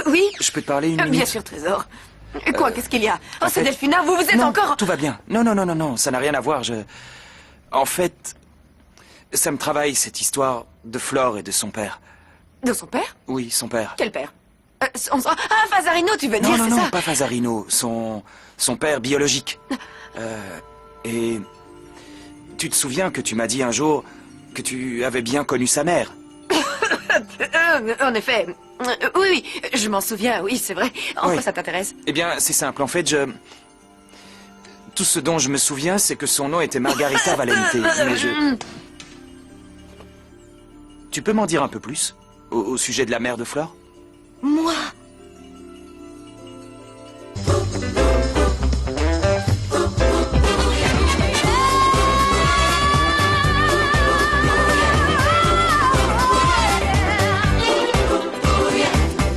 Oui? Je peux te parler une minute? Bien sûr, Trésor. Quoi, qu'est-ce qu'il y a? Oh, en c'est fait- Delphina, vous êtes Non, encore... tout va bien. Non, ça n'a rien à voir, En fait, ça me travaille, cette histoire de Flore et de son père. De son père? Oui, son père. Quel père? Ah, Fazarino, tu veux dire, c'est Non, ça? pas Fazarino, son père biologique. Et tu te souviens que tu m'as dit un jour que tu avais bien connu sa mère? En effet. Oui, je m'en souviens, oui, c'est vrai. En Oui. quoi ça t'intéresse? Eh bien, c'est simple, en fait, tout ce dont je me souviens, c'est que son nom était Margarita Valente, mais Tu peux m'en dire un peu plus au sujet de la mère de Flore? Moi?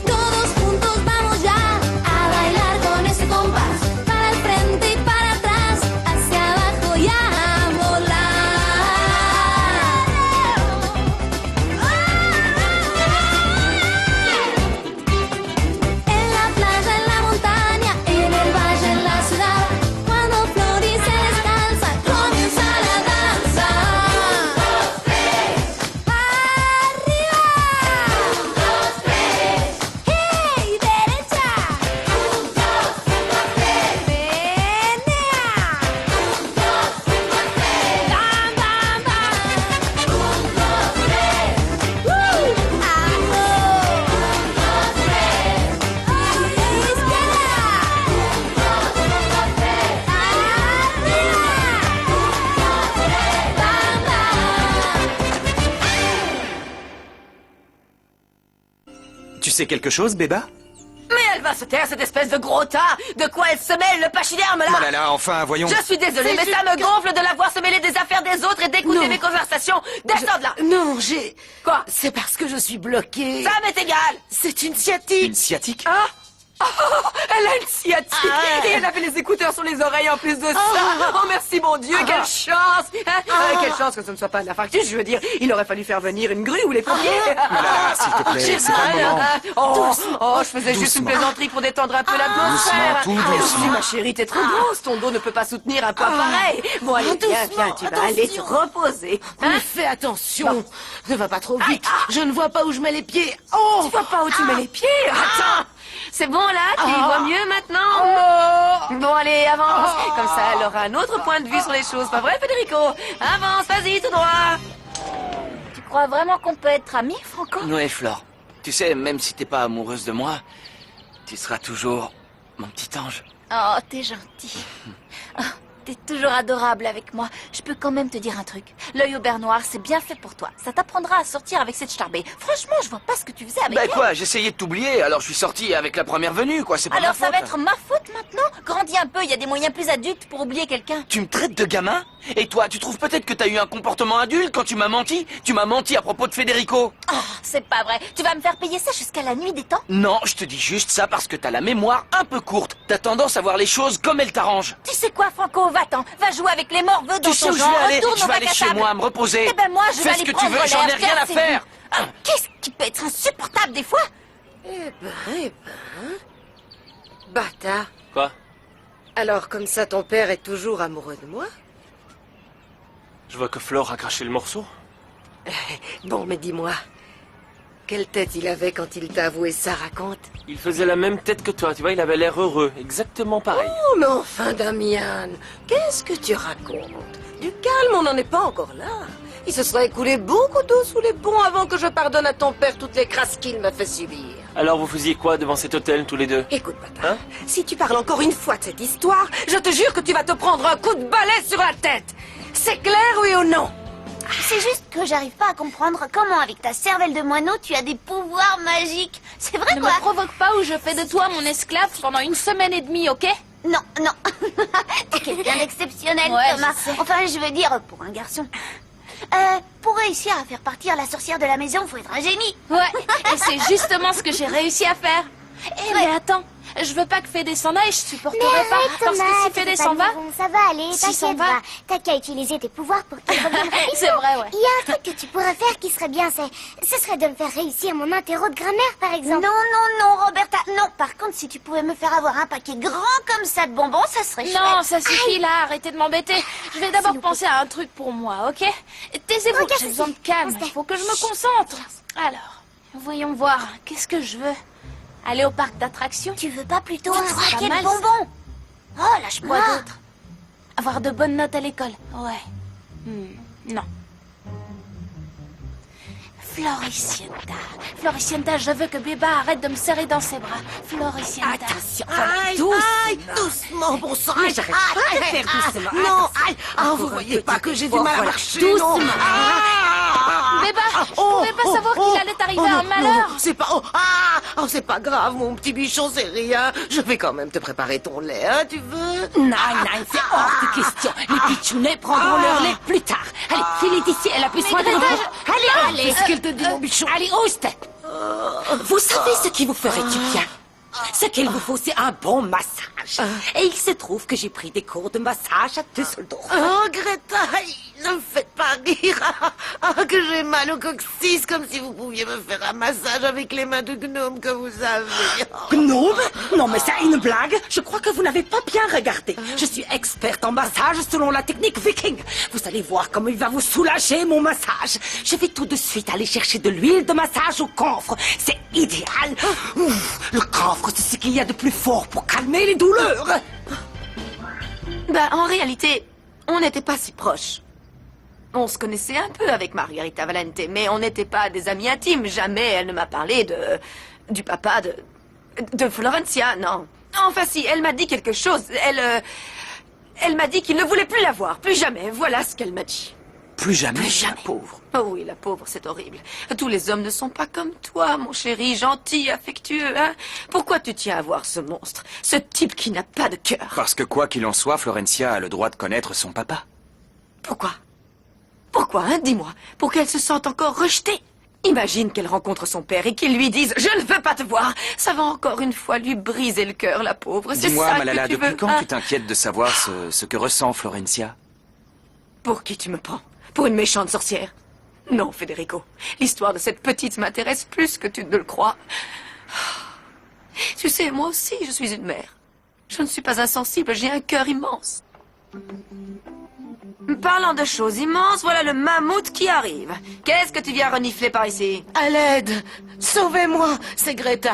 Todos juntos vamos ya a bailar con ese compás, para el frente y para atrás, hacia abajo y a volar. En la playa, en la montaña, en el valle, en la ciudad, cuando florece descansa, comienza la danza. Arriba. ¡Hey! ¡Derecha! ¡Menea! ¡Bam, bam, bam! Tu sais quelque chose, Béba? Mais elle va se taire, cette espèce de gros tas! De quoi elle se mêle, le pachyderme, là? Oh là là, enfin, voyons. Je suis désolée, C'est mais ça juste me que- gonfle de la voir se mêler des affaires des autres et d'écouter Non. mes conversations. Descends de là! Non, j'ai... Quoi? C'est parce que je suis bloquée. Ça m'est égal! C'est une sciatique. Une sciatique? Ah! Oh, elle a une sciatique et elle avait les écouteurs sur les oreilles en plus de ça. Oh merci mon Dieu, quelle chance! Hein? Quelle chance que ce ne soit pas un infarctus, je veux dire. Il aurait fallu faire venir une grue ou les pompiers. Oh là là, s'il te plaît, c'est pas le moment. Oh, je faisais juste une Doucement. plaisanterie pour détendre un peu l'atmosphère. Doucement, tout doucement. Ma chérie, t'es trop grosse, ton dos ne peut pas soutenir un poids pareil. Bon, allez, viens, Doucement, tu vas aller te reposer. Hein? Mais fais attention. Ne va pas trop vite. Je ne vois pas où je mets les pieds. Oh. Tu vois pas où tu mets les pieds? Attends! C'est bon là? Tu y vois mieux maintenant? Bon allez, avance. Comme ça, elle aura un autre point de vue sur les choses. Pas vrai, Federico? Avance, vas-y, tout droit. Tu crois vraiment qu'on peut être amis, Franco? Ouais, Flore. Tu sais, même si t'es pas amoureuse de moi, tu seras toujours mon petit ange. Oh, t'es gentil. Oh, t'es toujours adorable avec moi. Je peux quand même te dire un truc. L'œil au beurre noir, c'est bien fait pour toi. Ça t'apprendra à sortir avec cette charbée. Franchement, je vois pas ce que tu faisais avec Bah elle. quoi, j'essayais de t'oublier, alors je suis sorti avec la première venue, quoi, c'est pas Alors ma ça faute. va être ma faute maintenant? Grandis un peu, il y a des moyens plus adultes pour oublier quelqu'un. Tu me traites de gamin? Et toi, tu trouves peut-être que t'as eu un comportement adulte quand tu m'as menti? Tu m'as menti à propos de Federico? Oh, c'est pas vrai. Tu vas me faire payer ça jusqu'à la nuit des temps? Non, je te dis juste ça parce que t'as la mémoire un peu courte. T'as tendance à voir les choses comme elles t'arrangent. Tu sais quoi, Franco? Va-t'en. Va jouer avec les morveux dans Tu sais ton où je genre. vais aller? Retourne Je au vais aller bac à chez sable. moi, me reposer. Eh ben moi, je vais Fais ce aller que tu prendre veux, j'en ai l'air, rien à c'est faire. tout. Qu'est-ce qui peut être insupportable des fois? Eh ben. Bâtard. Quoi? Alors, comme ça, ton père est toujours amoureux de moi? Je vois que Flore a craché le morceau. Bon, mais dis-moi. Quelle tête il avait quand il t'a avoué ça, raconte? Il faisait la même tête que toi, tu vois, il avait l'air heureux, exactement pareil. Oh, mais enfin, Damian, qu'est-ce que tu racontes? Du calme, on n'en est pas encore là. Il se serait écoulé beaucoup d'eau sous les ponts avant que je pardonne à ton père toutes les crasses qu'il m'a fait subir. Alors vous faisiez quoi devant cet hôtel, tous les deux? Écoute, bâtard, Hein? si tu parles encore une fois de cette histoire, je te jure que tu vas te prendre un coup de balai sur la tête. C'est clair, oui ou non? C'est juste que j'arrive pas à comprendre comment, avec ta cervelle de moineau, tu as des pouvoirs magiques. C'est vrai Ne quoi? me provoque pas ou je fais de toi mon esclave pendant 1 semaine et demie, ok? Non, non. T'es quelqu'un d'exceptionnel, Ouais, Thomas. je sais. Enfin, je veux dire, pour un garçon. Pour réussir à faire partir la sorcière de la maison, faut être un génie. Ouais, et c'est justement ce que j'ai réussi à faire. Eh mais attends, Je veux pas que Fédé s'en aille, je supporterai Mais pas. arrête, Parce Thomas, que si tu Fédé fais s'en pas va, de mouvement, ça va aller, Si s'en t'inquiète va. pas. T'as qu'à utiliser tes pouvoirs pour qu'il revienne rapidement. c'est vrai, ouais. Il y a un truc que tu pourrais faire qui serait bien, ce serait de me faire réussir mon interro de grammaire, par exemple. Non, Roberta, non. Par contre, si tu pouvais me faire avoir un paquet grand comme ça de bonbons, ça serait chouette. Non, ça suffit là, arrêtez de m'embêter. Je vais d'abord penser à un truc pour moi, ok? Taisez-vous, Aucun j'ai besoin de souci. calme, On se il faut que je me concentre. Alors, voyons voir, qu'est-ce que je veux? Aller au parc d'attractions? Tu veux pas plutôt Oh, un c'est pas paquet de mal, bonbons? Oh, lâche Quoi moi d'autre? Avoir de bonnes notes à l'école? Ouais. Non. Floricienta, je veux que Béba arrête de me serrer dans ses bras. Floricienta. Attention, doucement, bon sang. Mais j'arrête pas de faire doucement. Non, vous voyez pas que j'ai du mal à marcher, doucement. Béba, je pouvais pas savoir qu'il allait t'arriver un malheur. C'est pas... c'est pas grave, mon petit bichon, c'est rien. Je vais quand même te préparer ton lait, hein, tu veux? Non, c'est hors de question. Les pitchounets prendront leur lait plus tard. Allez, filez d'ici, elle a plus soin de vous. Allez, Qu'est-ce qu'elle te dit, mon bichon? allez, ose tête. Vous savez ce qui vous ferait du bien? Ce qu'il vous faut, c'est un bon massage. Et il se trouve que j'ai pris des cours de massage à Düsseldorf. Oh, Greta, ne me faites pas rire. Que j'ai mal au coccyx, comme si vous pouviez me faire un massage avec les mains de gnome que vous avez. Gnome? Non, mais c'est une blague. Je crois que vous n'avez pas bien regardé. Je suis experte en massage selon la technique viking. Vous allez voir comment il va vous soulager, mon massage. Je vais tout de suite aller chercher de l'huile de massage au camphre. C'est idéal. Le camphre, c'est ce qu'il y a de plus fort pour calmer les douleurs. En réalité, on n'était pas si proches. On se connaissait un peu avec Margarita Valente, mais on n'était pas des amis intimes. Jamais elle ne m'a parlé du papa de Florencia, non. Enfin si, elle m'a dit quelque chose. Elle m'a dit qu'il ne voulait plus la voir, plus jamais. Voilà ce qu'elle m'a dit. Plus jamais. Plus jamais. La pauvre. Oh oui, la pauvre, c'est horrible. Tous les hommes ne sont pas comme toi, mon chéri, gentil, affectueux, hein. Pourquoi tu tiens à voir ce monstre, ce type qui n'a pas de cœur? Parce que quoi qu'il en soit, Florencia a le droit de connaître son papa. Pourquoi? Pourquoi, hein, dis-moi, pour qu'elle se sente encore rejetée. Imagine qu'elle rencontre son père et qu'il lui dise « Je ne veux pas te voir !» Ça va encore une fois lui briser le cœur, la pauvre. C'est Dis-moi, ça Malala, que tu depuis veux, quand hein? tu t'inquiètes de savoir ce que ressent Florencia? Pour qui tu me prends? Pour une méchante sorcière? Non, Federico. L'histoire de cette petite m'intéresse plus que tu ne le crois. Tu sais, moi aussi, je suis une mère. Je ne suis pas insensible, j'ai un cœur immense. Parlant de choses immenses, voilà le mammouth qui arrive. Qu'est-ce que tu viens renifler par ici? À l'aide! Sauvez-moi! C'est Greta.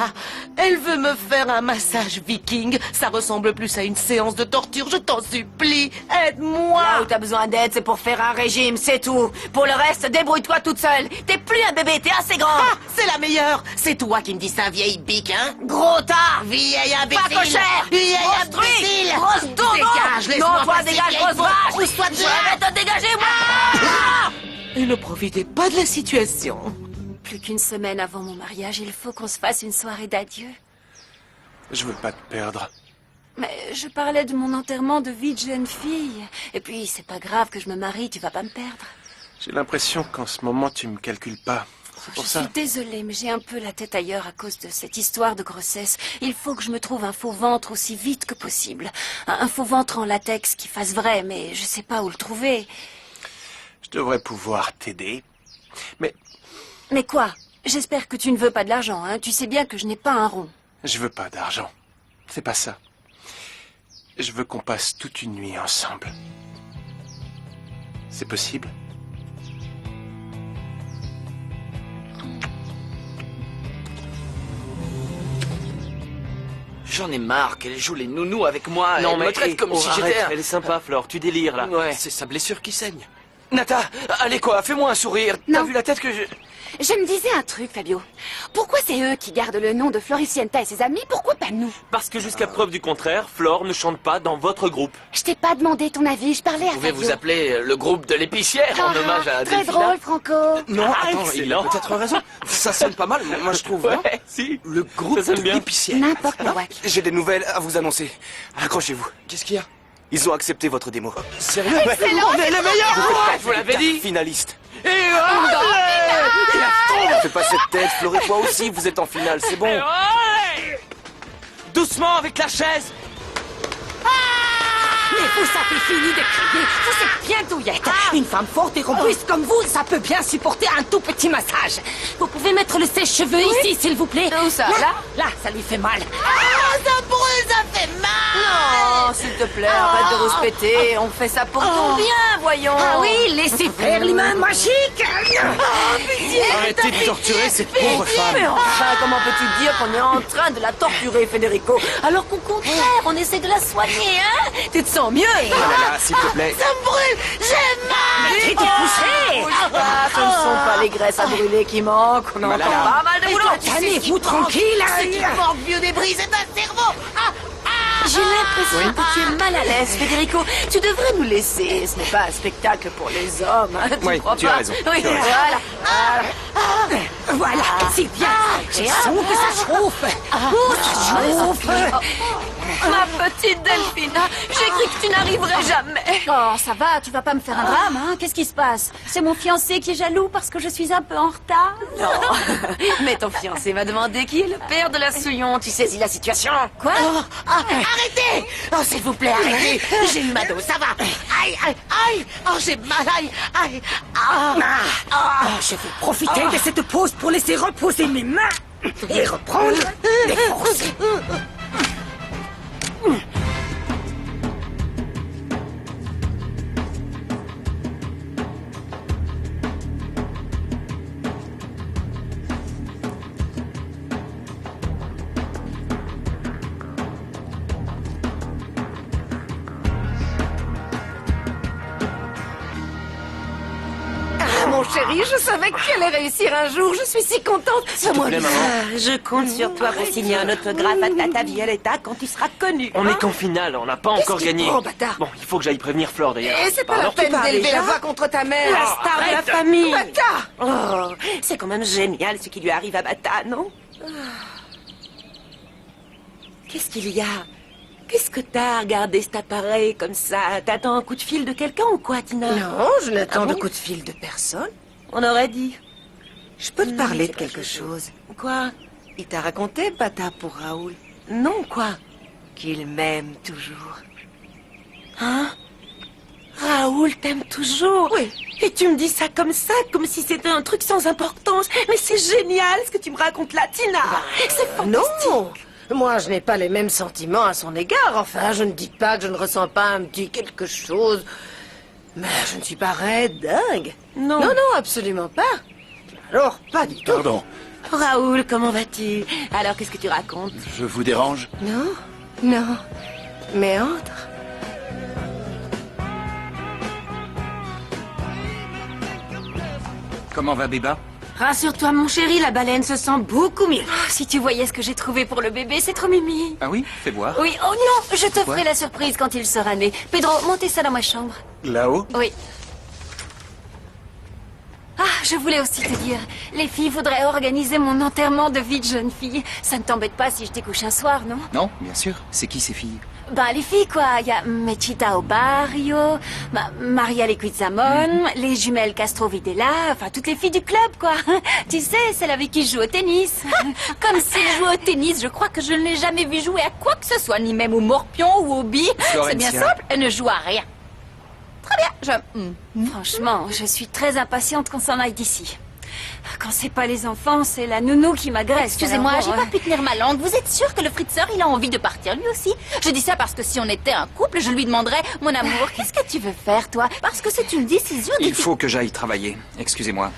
Elle veut me faire un massage viking. Ça ressemble plus à une séance de torture. Je t'en supplie. Aide-moi! Là où t'as besoin d'aide, c'est pour faire un régime, c'est tout. Pour le reste, débrouille-toi toute seule. T'es plus un bébé, t'es assez grand. C'est la meilleure! C'est toi qui me dis ça, vieille bique, hein? Gros tas! Vieille imbécile! Pas cochère! Vieille Grosse truie! imbécile! Grosse dodo! Dégage, laisse-moi Non, toi, passer, dégage, vieille grosse fausse. vache! Pousse-toi de Je là! vais te dégager, moi! Et ne profitez pas de la situation. Plus qu'une semaine avant mon mariage, il faut qu'on se fasse une soirée d'adieu. Je veux pas te perdre. Mais je parlais de mon enterrement de vie de jeune fille. Et puis, c'est pas grave que je me marie, tu vas pas me perdre. J'ai l'impression qu'en ce moment, tu me calcules pas. C'est pour Je ça. suis désolée, mais j'ai un peu la tête ailleurs à cause de cette histoire de grossesse. Il faut que je me trouve un faux ventre aussi vite que possible. Un faux ventre en latex qui fasse vrai, mais je sais pas où le trouver. Je devrais pouvoir t'aider. Mais quoi? J'espère que tu ne veux pas de l'argent, hein? Tu sais bien que je n'ai pas un rond. Je veux pas d'argent. C'est pas ça. Je veux qu'on passe toute une nuit ensemble. C'est possible? J'en ai marre qu'elle joue les nounous avec moi. Non, Elle me traite comme si arrête, j'étais... elle est sympa, Flore. Tu délires, là. Ouais. C'est sa blessure qui saigne. Nata, allez quoi, fais-moi un sourire. T'as Non. vu la tête que je... Je me disais un truc, Fabio. Pourquoi c'est eux qui gardent le nom de Floricienta et ses amis? Pourquoi pas nous? Parce que jusqu'à preuve du contraire, Flore ne chante pas dans votre groupe. Je t'ai pas demandé ton avis, je parlais à Vous pouvez Fabio. vous appeler le groupe de l'épicière en hommage à Très Delphina. drôle, Franco. Non, Ah, attends, il a excellent. peut-être raison. Ça sonne pas mal, moi je trouve. hein. Ouais, si. Le groupe Ça sonne de bien. l'épicière. N'importe quoi. J'ai des nouvelles à vous annoncer. Accrochez-vous. Qu'est-ce qu'il y a? Ils ont accepté votre démo. Sérieux? On est les meilleurs! Je vous l'avais dit. Finaliste. Et allez Fais pas cette tête, Flore et toi aussi, vous êtes en finale, c'est bon. doucement avec la chaise. Mais vous avez fini de crier. Vous êtes bien douillette. Une femme forte et robuste comme vous, ça peut bien supporter un tout petit massage. Vous pouvez mettre le sèche-cheveux ici, s'il vous plaît. Où ça? Là? Là, ça lui fait mal. Ça brûle, ça fait mal. Non, s'il te plaît, arrête de rouspéter. On fait ça pour ton bien, voyons. Ah oui, laissez faire les mains magiques. Arrêtez de torturer cette pauvre Mais femme. enfin, comment peux-tu dire qu'on est en train de la torturer, Federico, alors qu'au contraire, on essaie de la soigner, hein? Tu te sens mieux? Oh là là, s'il te plaît. Ça me brûle, j'ai mal. T'es couché. Bouge pas, ce ne sont pas les graisses à brûler qui manquent. On a encore Malala. pas mal de boulot. Tenez-vous tranquille. Manque vieux débris, c'est un cerveau. J'ai l'impression que tu es mal à l'aise, Federico. Tu devrais nous laisser. Ce n'est pas un spectacle pour les hommes. Hein, Oui, crois tu as pas? raison, Oui, tu as raison. voilà. Voilà, c'est bien. Je sens que ça chauffe. Oh, ça chauffe. Ma petite Delphina, j'ai cru que tu n'arriverais jamais. Oh, ça va, tu vas pas me faire un drame, hein? Qu'est-ce qui se passe? C'est mon fiancé qui est jaloux parce que je suis un peu en retard? Non. Mais ton fiancé m'a demandé qui est le père de la Souillon. Tu saisis la situation? Quoi? Arrêtez. Oh, s'il vous plaît, arrêtez. J'ai une mado, ça va. Aïe, aïe, aïe. Oh, j'ai mal, aïe, aïe. Je vais profiter de cette pause pour laisser reposer mes mains et reprendre les forces. Mon chéri, je savais que tu allais réussir un jour. Je suis si contente. Moi, plaît, maman. Je compte sur toi pour signer un autographe à Tata Violetta quand tu seras connu. On est qu'en finale, on n'a pas encore qu'il gagné. prend, bâtard? Bon, il faut que j'aille prévenir Flore d'ailleurs. Et c'est pas la Pardon. peine d'élever déjà la voix contre ta mère. La star de la famille. Bâtard! Oh, c'est quand même génial ce qui lui arrive à Bata, non? Qu'est-ce qu'il y a? Qu'est-ce que t'as à regarder cet appareil comme ça? T'attends un coup de fil de quelqu'un ou quoi, Tina? Non, je n'attends Ah bon de coup de fil de personne. On aurait dit. Je peux te parler de quelque chose. Quoi? Il t'a raconté, Bata, pour Raoul, Non, quoi? qu'il m'aime toujours. Hein? Raoul t'aime toujours? Oui. Et tu me dis ça, comme si c'était un truc sans importance. Mais c'est génial ce que tu me racontes là, Tina. C'est fantastique. Non, moi je n'ai pas les mêmes sentiments à son égard. Enfin, je ne dis pas que je ne ressens pas un petit quelque chose. Mais je ne suis pas raide, dingue. Non. Non, non, absolument pas. Alors, pas du tout. Pardon, Raoul, comment vas-tu? Alors, qu'est-ce que tu racontes? je vous dérange? Non, non. Mais entre. Comment va Béba? Rassure-toi, mon chéri, la baleine se sent beaucoup mieux. Oh, si tu voyais ce que j'ai trouvé pour le bébé, c'est trop mimi. Ah oui? Fais voir. Oui, oh non, je te ferai la surprise quand il sera né. Pedro, montez ça dans ma chambre. Là-haut? Oui. Ah, je voulais aussi te dire, les filles voudraient organiser mon enterrement de vie de jeune fille. Ça ne t'embête pas si je découche un soir, non? Non, bien sûr. C'est qui ces filles? Bah, les filles, quoi. Il y a Mechita au barrio, Maria Leguizamon, les jumelles Castro Videla, enfin, toutes les filles du club, quoi. Tu sais, celle avec qui je joue au tennis. Comme s'il joue au tennis, je crois que je ne l'ai jamais vu jouer à quoi que ce soit, ni même au morpion ou au billes. C'est bien Florencia. simple, elle ne joue à rien. Très bien, Franchement, je suis très impatiente qu'on s'en aille d'ici. Quand c'est pas les enfants, c'est la nounou qui m'agresse. Excusez-moi, Alors, j'ai pas pu tenir ma langue. Vous êtes sûr que le fritzeur, il a envie de partir lui aussi? Je dis ça parce que si on était un couple, je lui demanderais, mon amour, qu'est-ce que tu veux faire, toi? Parce que c'est une décision Il faut que j'aille travailler. Excusez-moi.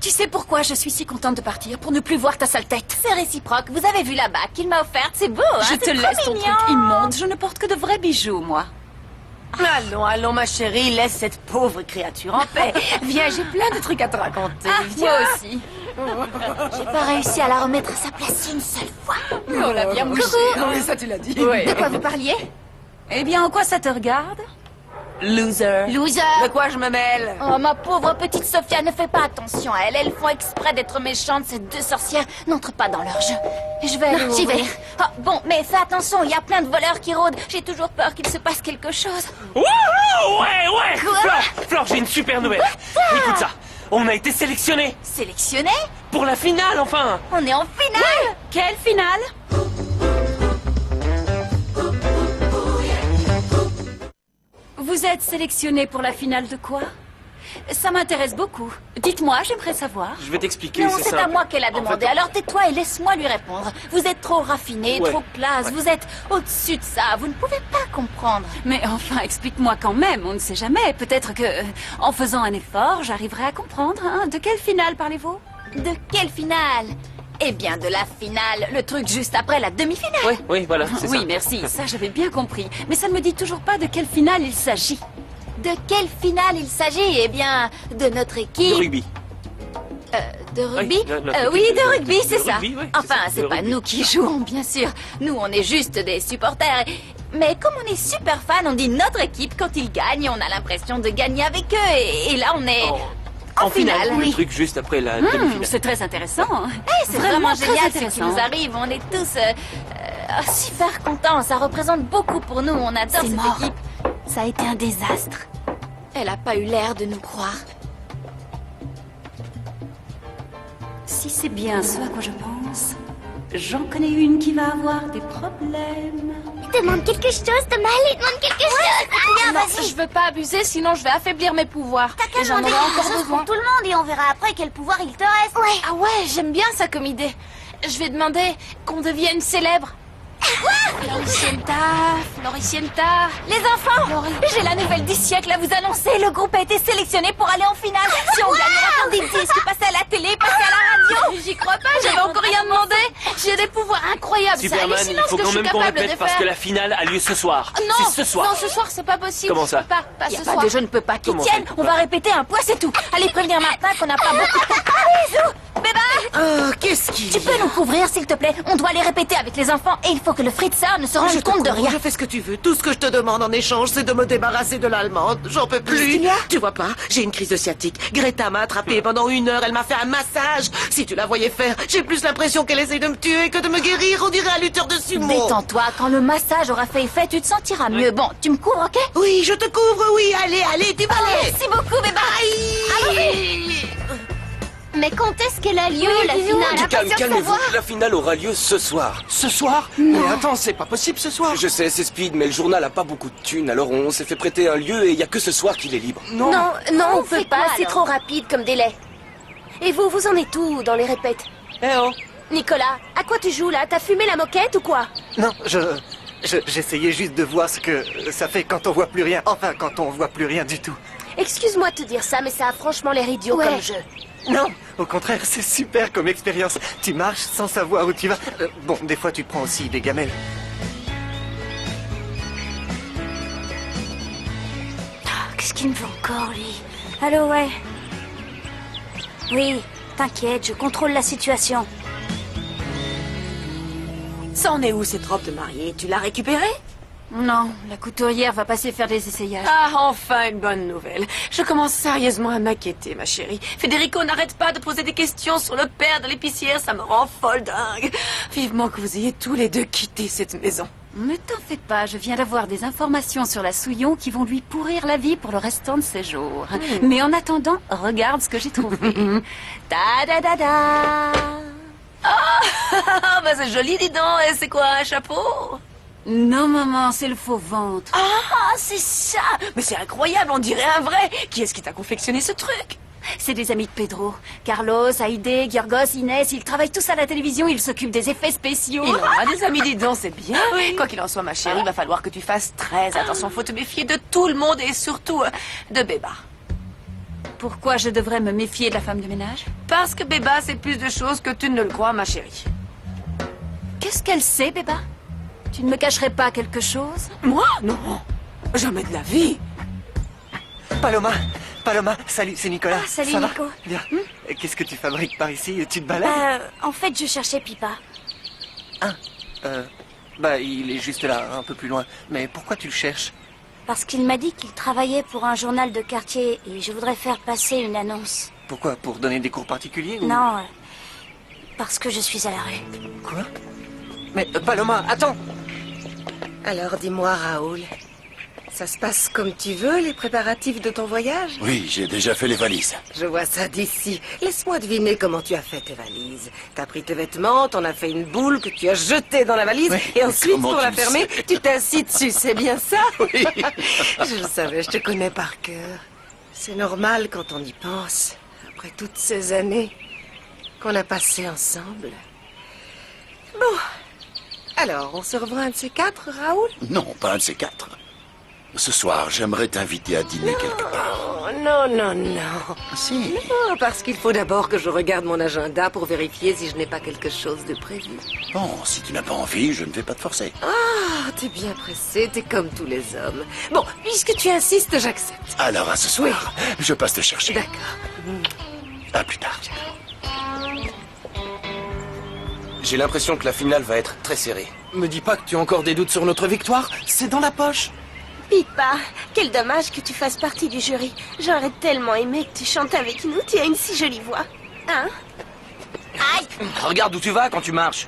Tu sais pourquoi je suis si contente de partir? Pour ne plus voir ta sale tête. C'est réciproque. Vous avez vu la bague qu'il m'a offerte? C'est beau, hein? Je te C'est laisse trop ton mignon. truc immonde. Je ne porte que de vrais bijoux, moi. Allons, allons, ma chérie, laisse cette pauvre créature en paix. Viens, j'ai plein de trucs à te raconter. Moi aussi. J'ai pas réussi à la remettre à sa place une seule fois. On l'a bien mouché. Coucou. Oui, ça, tu l'as dit. De quoi vous parliez? Eh bien, en quoi ça te regarde? Loser. Loser. De quoi je me mêle? Oh, ma pauvre petite Sophia, ne fais pas attention à elle. Elles font exprès d'être méchantes, ces deux sorcières. N'entre pas dans leur jeu. Je vais aller J'y vais. ouvrir. Oh, bon, mais fais attention, il y a plein de voleurs qui rôdent. J'ai toujours peur qu'il se passe quelque chose. Ouais, Quoi? Flore, j'ai une super nouvelle. Écoute ça. On a été sélectionnés Sélectionné? pour la finale, enfin. On est en finale. Quelle finale? Vous êtes sélectionné pour la finale de quoi? Ça m'intéresse beaucoup. Dites-moi, j'aimerais savoir. Je vais t'expliquer, Non, c'est c'est simple. à moi qu'elle a demandé. Alors tais-toi et laisse-moi lui répondre. Vous êtes trop raffiné, Ouais. trop classe. Vous êtes au-dessus de ça. Vous ne pouvez pas comprendre. Mais enfin, explique-moi quand même, on ne sait jamais. Peut-être que, en faisant un effort, j'arriverai à comprendre. Hein. De quelle finale parlez-vous? De quelle finale? Eh bien, de la finale. Le truc juste après la demi-finale. Oui, oui, voilà, c'est Oui, ça. merci, ça j'avais bien compris. Mais ça ne me dit toujours pas de quelle finale il s'agit. De quelle finale il s'agit? Eh bien, de notre équipe. De rugby. De rugby? Oui, notre Oui, équipe de rugby, c'est ça. rugby, oui, c'est Enfin, ça, c'est de pas rugby. nous qui jouons, bien sûr. Nous, on est juste des supporters. Mais comme on est super fans, on dit notre équipe quand ils gagnent. On a l'impression de gagner avec eux. Et là, on est en finale. Le truc juste après la demi-finale. C'est très intéressant. C'est vraiment très génial ce qui intéressant. nous arrive. On est tous super contents. Ça représente beaucoup pour nous. On adore cette équipe. Ça a été un désastre. Elle a pas eu l'air de nous croire. Si c'est bien ce à quoi je pense, j'en connais une qui va avoir des problèmes. Demande quelque chose, Tamale, demande quelque chose. Bien, Non, vas-y. je veux pas abuser, sinon je vais affaiblir mes pouvoirs. T'as qu'à Et j'en demander aurai quelque encore chose besoin. pour tout le monde et on verra après quel pouvoir il te reste. Ouais. Ah ouais, j'aime bien ça comme idée. Je vais demander qu'on devienne célèbre. Floricienta. Les enfants, j'ai la nouvelle du siècle à vous annoncer. Le groupe a été sélectionné pour aller en finale. Si on gagne, on va faire des disques, passer à la télé, passer à la radio. J'y crois pas, j'avais encore rien demandé. J'ai des pouvoirs incroyables. C'est Superman, il hallucinant ce faut que quand je suis même qu'on capable de répète parce faire. que la finale a lieu ce soir. Non, C'est ce soir. Non, ce soir, c'est pas possible. Comment ça? Je peux pas Y a ce pas soir. de je ne peux pas qui Comment ça, tienne. il peut On pas va répéter un point, c'est tout. Allez prévenir Martin qu'on n'a pas beaucoup de temps. Bisous, Béba. Oh, qu'est-ce qu'il Tu peux nous couvrir, s'il te plaît? On doit les répéter avec les enfants et il faut que le Fritzeur ne se rende compte de rien. Je fais ce que tu veux. Tout ce que je te demande en échange, c'est de me débarrasser de l'allemande. J'en peux plus. Qu'est-ce qu'il y a Tu vois pas? J'ai une crise de sciatique. Greta m'a attrapé pendant 1 heure. Elle m'a fait un massage. Si tu la voyais faire, j'ai plus l'impression qu'elle essaye de me tuer que de me guérir. On dirait un lutteur de sumo. Détends-toi, quand le massage aura fait effet, tu te sentiras mieux. Bon, tu me couvres, ok? Oui, je te couvre, oui. Allez, allez, tu vas aller. Merci beaucoup, Béba. Mais quand est-ce qu'elle a lieu, la finale? Calmez-vous, la finale aura lieu ce soir. Ce soir? Mais attends, c'est pas possible ce soir. Je sais, c'est speed, mais le journal a pas beaucoup de thunes, alors on s'est fait prêter un lieu et il y a que ce soir qu'il est libre. Non. Non, on peut pas, c'est trop rapide comme délai. Et vous, vous en êtes où dans les répètes? Eh oh. Nicolas, à quoi tu joues là? T'as fumé la moquette ou quoi? Non, j'essayais juste de voir ce que ça fait quand on voit plus rien. Enfin, quand on voit plus rien du tout. Excuse-moi de te dire ça, mais ça a franchement l'air idiot Ouais. comme jeu. Non, au contraire, c'est super comme expérience. Tu marches sans savoir où tu vas. Bon, des fois tu prends aussi des gamelles. Qu'est-ce qu'il me veut encore, lui? Allô, ouais. Oui, t'inquiète, je contrôle la situation. Ça en est où cette robe de mariée? Tu l'as récupérée? Non, la couturière va passer faire des essayages. Ah, enfin une bonne nouvelle. Je commence sérieusement à m'inquiéter, ma chérie. Federico n'arrête pas de poser des questions sur le père de l'épicière, ça me rend folle dingue. Vivement que vous ayez tous les deux quitté cette maison. Ne t'en fais pas, je viens d'avoir des informations sur la Souillon qui vont lui pourrir la vie pour le restant de ses jours. Mais en attendant, regarde ce que j'ai trouvé. Ta-da-da-da. Ah, bah c'est joli, dis donc. Et c'est quoi, un chapeau? Non, maman, c'est le faux ventre. Ah, c'est ça. Mais c'est incroyable, on dirait un vrai. Qui est-ce qui t'a confectionné ce truc? C'est des amis de Pedro. Carlos, Haïdé, Giorgos, Inès, ils travaillent tous à la télévision, ils s'occupent des effets spéciaux. Il en a des amis, dis donc, c'est bien. Quoi qu'il en soit, ma chérie, il va falloir que tu fasses très attention. Faut te méfier de tout le monde et surtout de Béba. Pourquoi je devrais me méfier de la femme de ménage? Parce que Béba sait plus de choses que tu ne le crois, ma chérie. Qu'est-ce qu'elle sait, Béba? Tu ne me cacherais pas quelque chose? Moi? Non. Jamais de la vie. Paloma, salut, c'est Nicolas. Ah, salut, Ça va Nico. Bien. Qu'est-ce que tu fabriques par ici? Tu te balades? En fait, je cherchais Pipa. Il est juste là, un peu plus loin. Mais pourquoi tu le cherches? Parce qu'il m'a dit qu'il travaillait pour un journal de quartier et je voudrais faire passer une annonce. Pourquoi? Pour donner des cours particuliers ou... Non, parce que je suis à la rue. Quoi? Mais Paloma, attends! Alors dis-moi, Raoul, Ça se passe comme tu veux, les préparatifs de ton voyage? Oui, j'ai déjà fait les valises. Je vois ça d'ici. Laisse-moi deviner comment tu as fait tes valises. T'as pris tes vêtements, t'en as fait une boule que tu as jetée dans la valise, Oui, et ensuite, comment pour tu la le fermer, sais? tu t'assis dessus, c'est bien ça? Oui. Je le savais, je te connais par cœur. C'est normal quand on y pense, après toutes ces années qu'on a passées ensemble. Bon, alors, on se revoit un de ces quatre, Raoul? Non, pas un de ces quatre. Ce soir, j'aimerais t'inviter à dîner quelque part. Oh, non, non, non. Si. Non, parce qu'il faut d'abord que je regarde mon agenda pour vérifier si je n'ai pas quelque chose de prévu. Bon, si tu n'as pas envie, je ne vais pas te forcer. Ah, t'es bien pressé, t'es comme tous les hommes. Bon, puisque tu insistes, j'accepte. Alors, à ce soir, je passe te chercher. D'accord. À plus tard. J'ai l'impression que la finale va être très serrée. Me dis pas que tu as encore des doutes sur notre victoire. C'est dans la poche. Pipa, quel dommage que tu fasses partie du jury. J'aurais tellement aimé que tu chantes avec nous, tu as une si jolie voix. Hein? Aïe! Regarde où tu vas quand tu marches.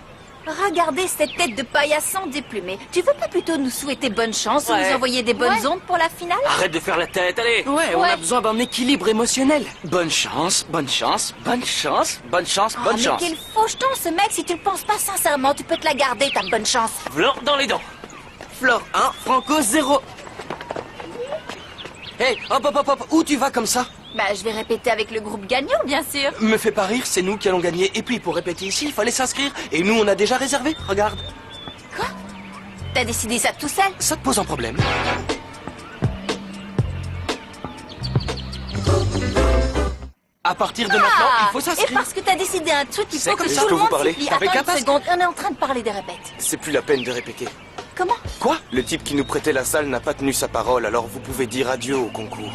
Regardez cette tête de paillasson déplumée. Tu veux pas plutôt nous souhaiter bonne chance ou Ouais. nous envoyer des bonnes ondes pour la finale? Arrête de faire la tête, allez. Ouais, on Ouais. a besoin d'un équilibre émotionnel. Bonne chance, bonne chance, bonne chance, bonne chance, Oh, bonne mais chance. quel faucheton ce mec, si tu le penses pas sincèrement, tu peux te la garder ta bonne chance. Flore dans les dents. Flore 1, Franco 0. Hé, hop, hop, hop, hop, où tu vas comme ça? Bah, je vais répéter avec le groupe gagnant, bien sûr. Me fais pas rire, c'est nous qui allons gagner. Et puis pour répéter ici, il fallait s'inscrire. Et nous, on a déjà réservé. Regarde. T'as décidé ça tout seul? Ça te pose un problème? À partir de maintenant, il faut Et s'inscrire. parce que t'as décidé un truc, il C'est faut que comme ça tout que le vous monde parlez. s'y plie. Avec Attends un une masque. seconde, on est en train de parler des répètes. C'est plus la peine de répéter. Comment? Quoi? Le type qui nous prêtait la salle n'a pas tenu sa parole, alors vous pouvez dire adieu au concours.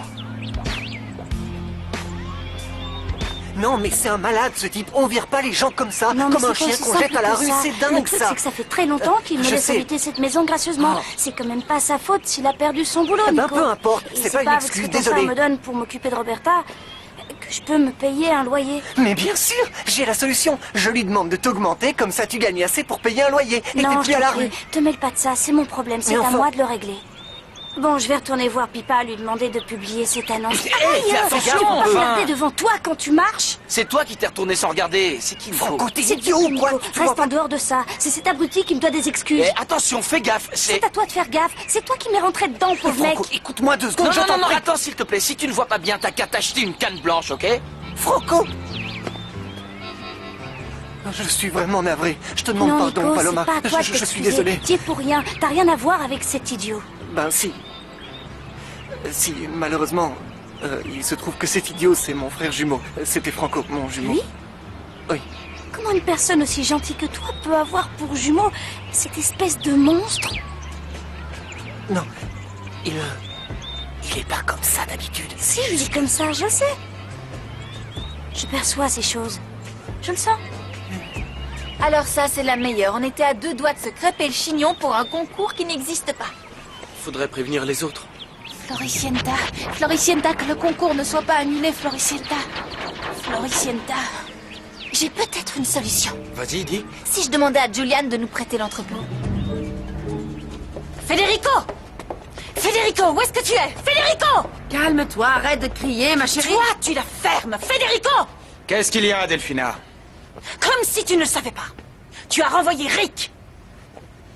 Non, mais c'est un malade, ce type. On vire pas les gens comme ça, Non, mais comme un c'est pas chien aussi qu'on simple jette à la que rue. ça. C'est Le dingue, truc, ça. c'est que ça fait très longtemps qu'il me Je laisse sais. habiter cette maison gracieusement. C'est quand même pas sa faute s'il a perdu son boulot, Eh ben, Nico. peu importe, Et c'est pas une avec excuse, ce que ton désolé. frère me donne pour m'occuper de Roberta que je peux me payer un loyer. Mais bien sûr, j'ai la solution. Je lui demande de t'augmenter, comme ça tu gagnes assez pour payer un loyer. Et t'es Non, plus je à la t'en rue. prie, te mêle pas de ça, c'est mon problème, c'est Mais à enfin- moi de le régler. Bon, je vais retourner voir Pipa, lui demander de publier cette annonce. Hey, fais attention, je peux pas enfin. regarder devant toi quand tu marches. C'est toi qui t'es retourné sans regarder. C'est qui le faux? Franco, t'es C'est idiot tout, ou quoi? Nico. Tu vois Reste pas- en dehors de ça. C'est cet abruti qui me doit des excuses. Eh, attention, fais gaffe. C'est à toi de faire gaffe. C'est toi qui m'es rentré dedans, pauvre mec. Franco, écoute-moi 2 secondes, Non, je non, t'en non, non, prie. attends, s'il te plaît. Si tu ne vois pas bien, t'as qu'à t'acheter une canne blanche, ok? Franco! Je suis vraiment navré. Je te demande Non, pardon, Nico, Paloma. c'est pas à toi de Je suis t'excuser. désolé. T'y es pour rien. T'as rien à voir avec cet idiot. Ben si. Si, malheureusement, il se trouve que cet idiot, c'est mon frère jumeau. C'était Franco, mon jumeau. Lui? Oui. Comment une personne aussi gentille que toi peut avoir pour jumeau cette espèce de monstre? Non, il est pas comme ça d'habitude. Si, il est comme ça, je sais. Je perçois ces choses. Je le sens. Alors ça, c'est la meilleure. On était à 2 doigts de se crêper le chignon pour un concours qui n'existe pas. Faudrait prévenir les autres. Floricienta, Floricienta, que le concours ne soit pas annulé, Floricienta. Floricienta. J'ai peut-être une solution. Vas-y, dis. Si je demandais à Julian de nous prêter l'entrepôt. Federico! Federico, où est-ce que tu es? Federico! Calme-toi, arrête de crier, ma chérie. Toi, tu la fermes! Federico! Qu'est-ce qu'il y a, Delphina? Comme si tu ne le savais pas. Tu as renvoyé Rick.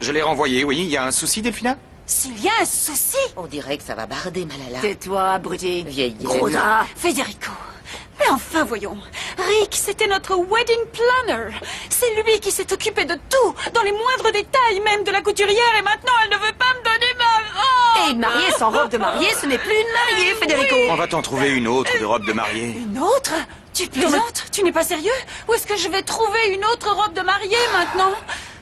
Je l'ai renvoyé, oui. Il y a un souci, Delphina? S'il y a un souci... On dirait que ça va barder, Malala. Tais-toi, abruti. Vieille Gros hyène. drap. Federico. Mais enfin, voyons. Rick, c'était notre wedding planner. C'est lui qui s'est occupé de tout, dans les moindres détails, même de la couturière, et maintenant elle ne veut pas me donner ma robe. Et une mariée sans robe de mariée, ce n'est plus une mariée, Federico. On va t'en trouver une autre de robe de mariée. Une autre? Tu plaisantes? Tu n'es pas sérieux? Où est-ce que je vais trouver une autre robe de mariée maintenant?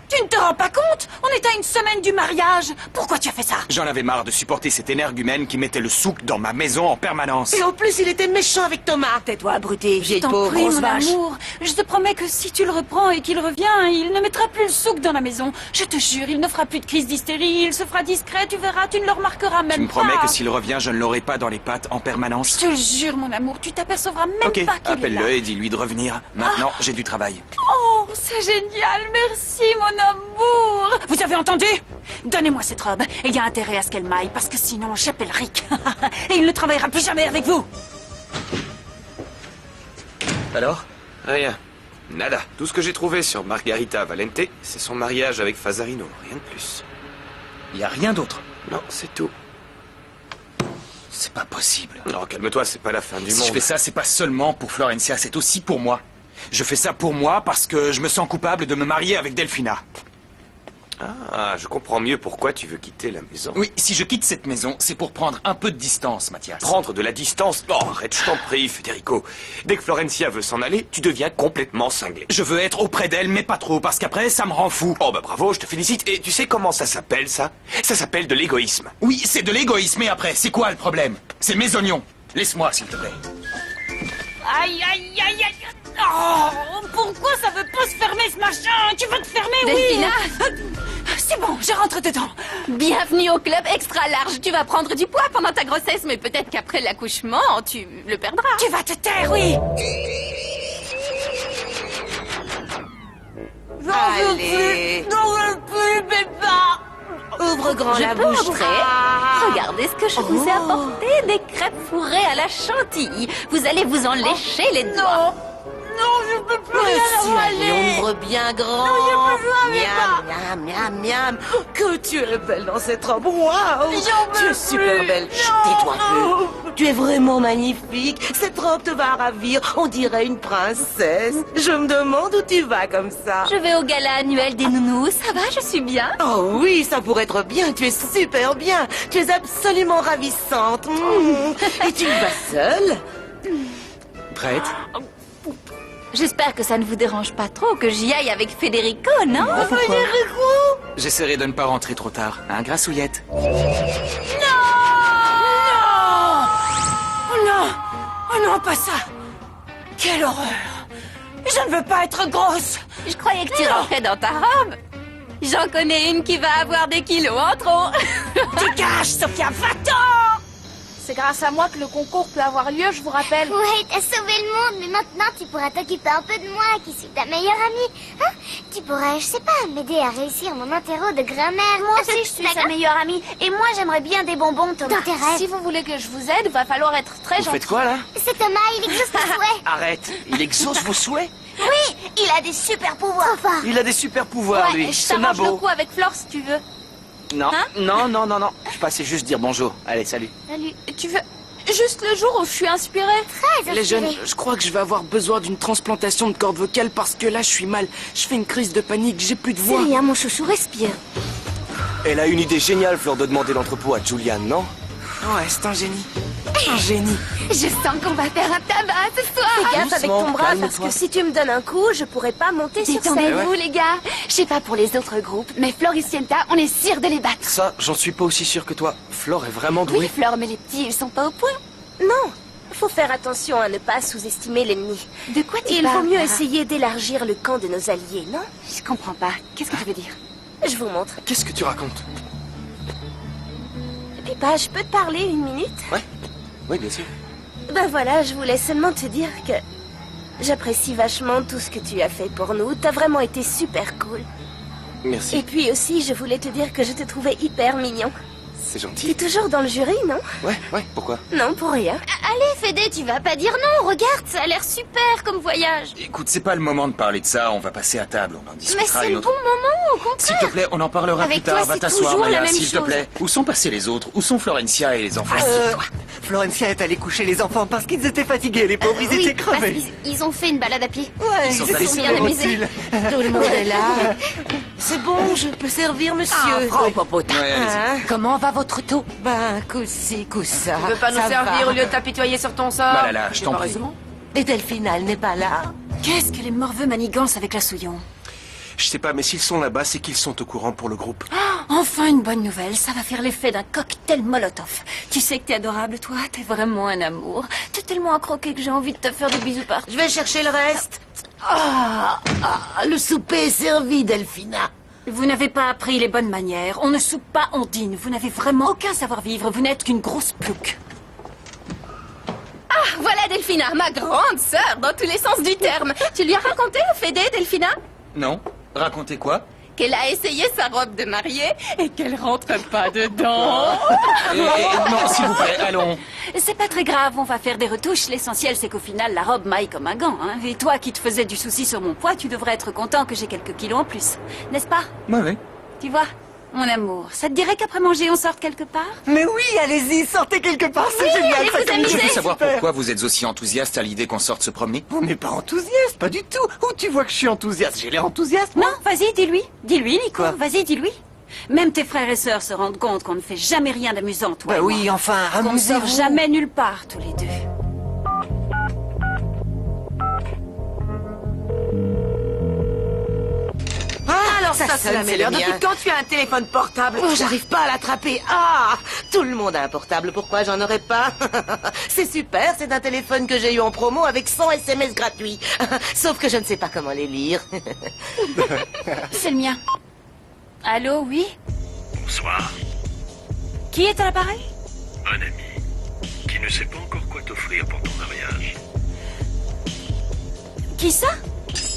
Tu ne te rends pas compte? On est à une semaine du mariage. Pourquoi tu as fait ça? J'en avais marre de supporter cet énergumène qui mettait le souk dans ma maison en permanence. Et en plus, il était méchant avec Thomas. Tais-toi, abruti. Vieille Je t'en pauvre prie, grosse mon vache. amour. Je te promets que si tu le reprends et qu'il revient, il ne mettra plus le souk dans la maison. Je te jure, il ne fera plus de crise d'hystérie. Il se fera discret, tu verras, tu ne le remarqueras même pas. Tu me promets que s'il revient, je ne l'aurai pas dans les pattes en permanence? Je te jure, mon amour, tu t'apercevras même Ok, pas qu'il est là. appelle-le et dis-lui de revenir. Maintenant, j'ai du travail. Oh, c'est génial, merci, mon amour. Vous avez entendu? Donnez-moi cette robe. Il y a intérêt à ce qu'elle m'aille, parce que sinon, j'appelle Rick. Et il ne travaillera plus jamais avec vous. Alors? Rien. Nada. Tout ce que j'ai trouvé sur Margarita Valente, c'est son mariage avec Fazarino. Rien de plus. Y a rien d'autre? Non, c'est tout. C'est pas possible. Non, calme-toi, c'est pas la fin du Si monde. je fais ça, c'est pas seulement pour Florencia, c'est aussi pour moi. Je fais ça pour moi parce que je me sens coupable de me marier avec Delphina. Ah, je comprends mieux pourquoi tu veux quitter la maison. Oui, si je quitte cette maison, c'est pour prendre un peu de distance, Mathias. Prendre de la distance? Oh, arrête, je t'en prie, Federico. Dès que Florencia veut s'en aller, tu deviens complètement cinglé. Je veux être auprès d'elle, mais pas trop, parce qu'après, ça me rend fou. Oh bah bravo, je te félicite. Et tu sais comment ça s'appelle, ça? Ça s'appelle de l'égoïsme. Oui, c'est de l'égoïsme, et après, c'est quoi le problème? C'est mes oignons. Laisse-moi, s'il te plaît. Aïe, aïe, aïe, aïe. Oh, pourquoi ça veut pas se fermer, ce machin? Tu veux te fermer, Delphina. C'est bon, je rentre dedans. Bienvenue au club extra large. Tu vas prendre du poids pendant ta grossesse, mais peut-être qu'après l'accouchement, tu le perdras. Tu vas te taire, oui. Allez. J'en veux plus, Peppa. Ouvre grand Je la peux bouche ouvrir. très. Regardez ce que je vous ai apporté, des crêpes fourrées à la chantilly. Vous allez vous en lécher les doigts. Non, je peux plus Merci, rien allez, avaler. ouvre bien grand. Non, je peux plus Miam, miam, miam, miam. Que tu es belle dans cette robe. Waouh. J'en Tu peux es super plus. belle. Chut, tais-toi un peu. Tu es vraiment magnifique. Cette robe te va ravir. On dirait une princesse. Je me demande où tu vas comme ça. Je vais au gala annuel des nounous. Ça va, je suis bien. Oh oui, ça pourrait être bien. Tu es super bien. Tu es absolument ravissante. Et tu y vas seule? Prête? J'espère que ça ne vous dérange pas trop que j'y aille avec Federico, non? J'essaierai de ne pas rentrer trop tard. Hein, grassouillette? Non. Oh non. Oh non, pas ça. Quelle horreur. Je ne veux pas être grosse. Je croyais que tu rentrais dans ta robe. J'en connais une qui va avoir des kilos en trop. Dégage, Sophia, va-t'en. C'est grâce à moi que le concours peut avoir lieu, je vous rappelle. Ouais, t'as sauvé le monde, mais maintenant tu pourras t'occuper un peu de moi, qui suis ta meilleure amie. Hein? Tu pourrais, je sais pas, m'aider à réussir mon interro de grammaire. Moi aussi, je suis sa meilleure amie. Et moi, j'aimerais bien des bonbons, Thomas. Dans tes rêves. Si vous voulez que je vous aide, va falloir être très Vous gentil. faites quoi, là? C'est Thomas, il exauce tes souhaits. Arrête, il exauce vos souhaits? Oui, il a des super pouvoirs. Trop fort. Il a des super pouvoirs, Ouais, lui. je C'est t'arrange le Nabo. coup avec Flore si tu veux. Non, Hein? non. Je passais juste dire bonjour. Allez, salut. Salut. Tu veux juste le jour où je suis inspirée? Très Les jeunes, inspiré. je crois que je vais avoir besoin d'une transplantation de cordes vocales parce que là, je suis mal. Je fais une crise de panique, j'ai plus de C'est voix. rien, mon chouchou, respire. Elle a une idée géniale, Fleur, de demander l'entrepôt à Julian, non? Ouais, c'est un génie. Un génie. Je sens qu'on va faire un tabac ce soir. Fais gaffe avec ton bras, calme-toi. parce que si tu me donnes un coup, je pourrais pas monter sur scène. Détendez-vous, les gars. Je sais pas pour les autres groupes, mais Floricienta, on est sûr de les battre. Ça, j'en suis pas aussi sûr que toi. Fleur est vraiment Oui, douée. Flore, mais les petits, ils sont pas au point. Non, faut faire attention à ne pas sous-estimer l'ennemi. De quoi tu Il parles, vaut mieux Clara? essayer d'élargir le camp de nos alliés, non? Je comprends pas. Qu'est-ce que tu veux dire? Je vous montre. Qu'est-ce que tu racontes? Pippa, je peux te parler une minute? Oui, bien sûr. Ben voilà, je voulais seulement te dire que j'apprécie vachement tout ce que tu as fait pour nous. T'as vraiment été super cool. Merci. Et puis aussi, je voulais te dire que je te trouvais hyper mignon. C'est T'es gentil. toujours dans le jury, non? Ouais, pourquoi? Non, pour rien. Allez, Fédé, tu vas pas dire non. Regarde, ça a l'air super comme voyage. Écoute, c'est pas le moment de parler de ça, on va passer à table, on en Mais discutera c'est une le autre... bon moment, au contraire. S'il te plaît, on en parlera Avec plus tard. toi, Va c'est t'asseoir, toujours la Maya, même s'il te chose. plaît. Où sont passés les autres? Où sont Florencia et les enfants? Florencia est allée coucher les enfants parce qu'ils étaient fatigués, les pauvres, ils Oui, étaient parce crevés. qu'ils ont fait une balade à pied. Ouais, Ils sont ils allés étaient bien super amusés. utiles. Tout le monde est là. C'est bon, je peux servir, monsieur. Ah, Frau Popota. Ouais, allez-y. Hein? Comment va votre taux? Ben, coup-ci, coup-ça. Tu veux pas nous ça servir va. au lieu de t'apitoyer sur ton sort? Malala, je C'est t'en pas prie. raison. Et Delphina, elle n'est pas là. Qu'est-ce que les morveux manigances avec la Souillon? Je sais pas, mais s'ils sont là-bas, c'est qu'ils sont au courant pour le groupe. Enfin une bonne nouvelle, ça va faire l'effet d'un cocktail Molotov. Tu sais que t'es adorable, toi, t'es vraiment un amour. T'es tellement à croquer que j'ai envie de te faire des bisous partout. Je vais chercher le reste. Le souper est servi, Delphina. Vous n'avez pas appris les bonnes manières. On ne soupe pas, on dîne. Vous n'avez vraiment aucun savoir-vivre. Vous n'êtes qu'une grosse plouque. Ah, voilà Delphina, ma grande sœur, dans tous les sens du terme. Tu lui as raconté, Fédé, Delphina? Non? Racontez quoi? qu'elle a essayé sa robe de mariée et qu'elle rentre pas dedans. Non, s'il vous plaît, allons. C'est pas très grave, on va faire des retouches. L'essentiel, c'est qu'au final, la robe maille comme un gant. Hein. Et toi qui te faisais du souci sur mon poids, tu devrais être content que j'ai quelques kilos en plus. N'est-ce pas? Oui. Tu vois, mon amour, ça te dirait qu'après manger, on sorte quelque part? Mais oui, allez-y, sortez quelque part, c'est génial. allez vous amuser. Je peux savoir pourquoi vous êtes aussi enthousiaste à l'idée qu'on sorte se promener? On n'est pas enthousiaste, pas du tout. Où tu vois que je suis enthousiaste? J'ai l'air enthousiaste, moi. Non, vas-y, dis-lui. Dis-lui, Nico, Quoi? vas-y, dis-lui. Même tes frères et sœurs se rendent compte qu'on ne fait jamais rien d'amusant, toi et oui, moi. enfin, Qu'on ne sort amusez-vous. jamais nulle part, tous les deux. Alors ça, c'est la meilleure. Depuis quand tu as un téléphone portable? Oh, j'arrive pas à l'attraper. Ah, tout le monde a un portable. Pourquoi j'en aurais pas? C'est super, c'est un téléphone que j'ai eu en promo avec 100 SMS gratuits. Sauf que je ne sais pas comment les lire. C'est le mien. Allô, oui? Bonsoir, Qui est à l'appareil? un ami qui ne sait pas encore quoi t'offrir pour ton mariage. Qui ça?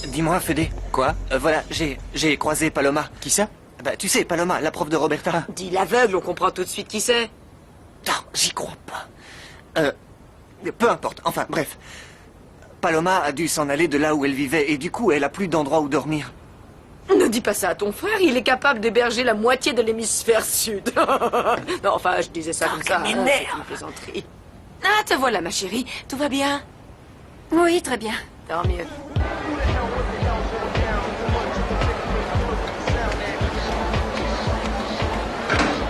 Dis-moi, Fédé. Quoi? Voilà, j'ai croisé Paloma. Qui ça? Bah, tu sais, Paloma, la prof de Roberta. Dis l'aveugle, on comprend tout de suite qui c'est. Non, j'y crois pas. Peu importe. Enfin, bref. Paloma a dû s'en aller de là où elle vivait et du coup, elle a plus d'endroit où dormir. Ne dis pas ça à ton frère, il est capable d'héberger la moitié de l'hémisphère sud. Non, enfin, je disais ça comme ça. mes hein, nerfs. c'est une plaisanterie. Ah, te voilà, ma chérie. Tout va bien? Oui, très bien. Tant mieux.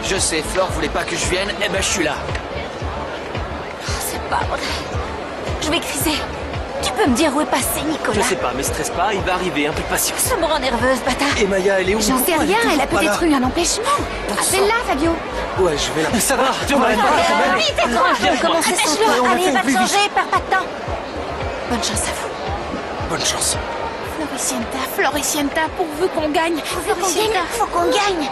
Je sais, Flore voulait pas que je vienne, eh ben je suis là. C'est pas vrai. Je vais criser. Tu peux me dire où est passé Nicolas? Je sais pas, mais stresse pas, il va arriver, un peu de patience. Ça me rend nerveuse, bâtard. Et Maya, elle est où? J'en sais rien, elle a peut-être eu un empêchement. Appelle-la, Fabio. Ouais, je vais la... Ça va, tu vas Vite, t'es courageux, commencez sans toi. Allez, va te changer, perds pas de temps. Bonne chance à vous. Bonne chance. Floricienta, pourvu qu'on gagne. Faut qu'on gagne.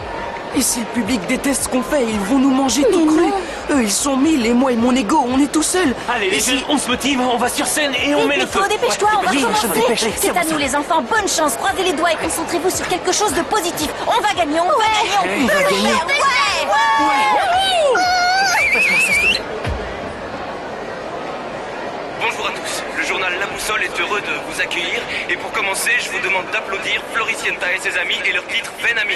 Et si le public déteste ce qu'on fait, ils vont nous manger tout cru. Eux, ils sont 1000 et moi et mon ego, on est tout seuls. Allez, les filles, on se motive, on va sur scène et on met le feu. Dépêche-toi, on va Oui, je me dépêche. commencer. C'est à nous les enfants, bonne chance. Croisez les doigts et concentrez-vous sur quelque chose de positif. On va gagner, on va gagner. On va gagner. Bonjour à tous, le journal La Boussole est heureux de vous accueillir. Et pour commencer, je vous demande d'applaudir Floricienta et ses amis et leur titre Venami.